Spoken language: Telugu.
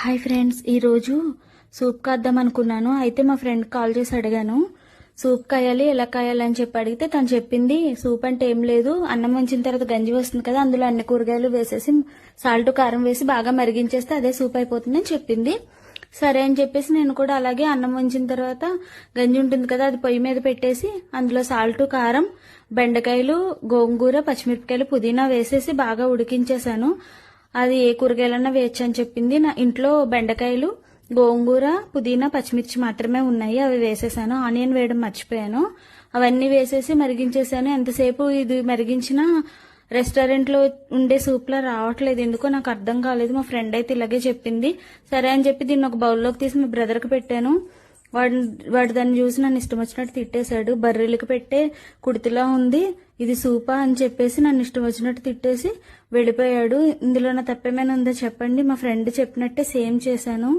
హాయ్ ఫ్రెండ్స్, ఈరోజు సూప్ కాద్దాం అనుకున్నాను. అయితే మా ఫ్రెండ్ కాల్ చేసి అడిగాను సూప్ కాయాలి ఎలా కాయాలి అని చెప్పి అడిగితే తను చెప్పింది సూప్ అంటే ఏం లేదు, అన్నం వంచిన తర్వాత గంజి వస్తుంది కదా, అందులో అన్ని కూరగాయలు వేసేసి సాల్ట్ కారం వేసి బాగా మరిగించేస్తే అదే సూప్ అయిపోతుంది అని చెప్పింది. సరే అని చెప్పేసి నేను కూడా అలాగే అన్నం వంచిన తర్వాత గంజి ఉంటుంది కదా, అది పొయ్యి మీద పెట్టేసి అందులో సాల్ట్ కారం బెండకాయలు గోంగూర పచ్చిమిరపకాయలు పుదీనా వేసేసి బాగా ఉడికించేశాను. అది ఏ కూరగాయలన్నా వేయచ్చు అని చెప్పింది. నా ఇంట్లో బెండకాయలు గోంగూర పుదీనా పచ్చిమిర్చి మాత్రమే ఉన్నాయి, అవి వేసేసాను. ఆనియన్ వేయడం మర్చిపోయాను. అవన్నీ వేసేసి మరిగించేసాను. ఎంతసేపు ఇది మరిగించినా రెస్టారెంట్లో ఉండే సూప్లా రావట్లేదు, ఎందుకో నాకు అర్థం కాలేదు. మా ఫ్రెండ్ అయితే ఇలాగే చెప్పింది. సరే అని చెప్పి దీన్ని ఒక బౌల్లోకి తీసి మా బ్రదర్కి పెట్టాను. వాడు దాన్ని చూసి నన్ను ఇష్టం వచ్చినట్టు తిట్టేశాడు. బర్రెలకు పెట్టే కుడితిలా ఉంది, ఇది సూపా అని చెప్పేసి నన్ను ఇష్టం వచ్చినట్టు తిట్టేసి వెళ్ళిపోయాడు. ఇందులో నా తప్పేమైనా ఉందో చెప్పండి. మా ఫ్రెండ్ చెప్పినట్టే సేమ్ చేశాను.